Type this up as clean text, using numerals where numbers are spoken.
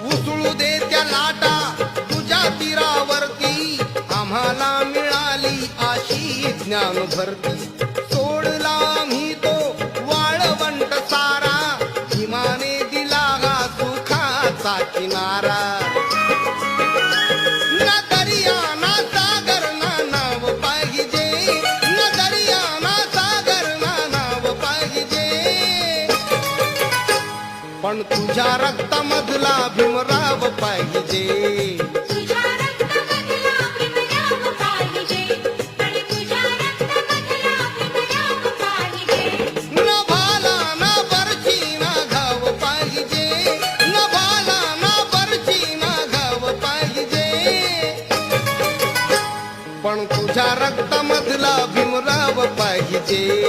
उसळू दे त्या लाटा तुझ्या तीरावरती, आम्हाला मिळाली अशी ज्ञान भरती. सोडला मी तो वाळवंट सारा, भीमाने दिला हा सुखाचा किनारा. ना दर्या ना सागर ना नाव पाहिजे, ना दर्या ना सागर ना नाव पाहिजे, पण तुझ्या रक्तामधला भीमराव पाहिजे. तुझ्या रक्तामधला भीमराव पाहिजे, आणि तुझ्या रक्तामधला भीमराव पाहिजे. न भाला ना बरची ना घाव पाहिजे, न भाला ना बरची ना घाव पाहिजे, पण तुझ्या रक्तामधला भीमराव पाहिजे.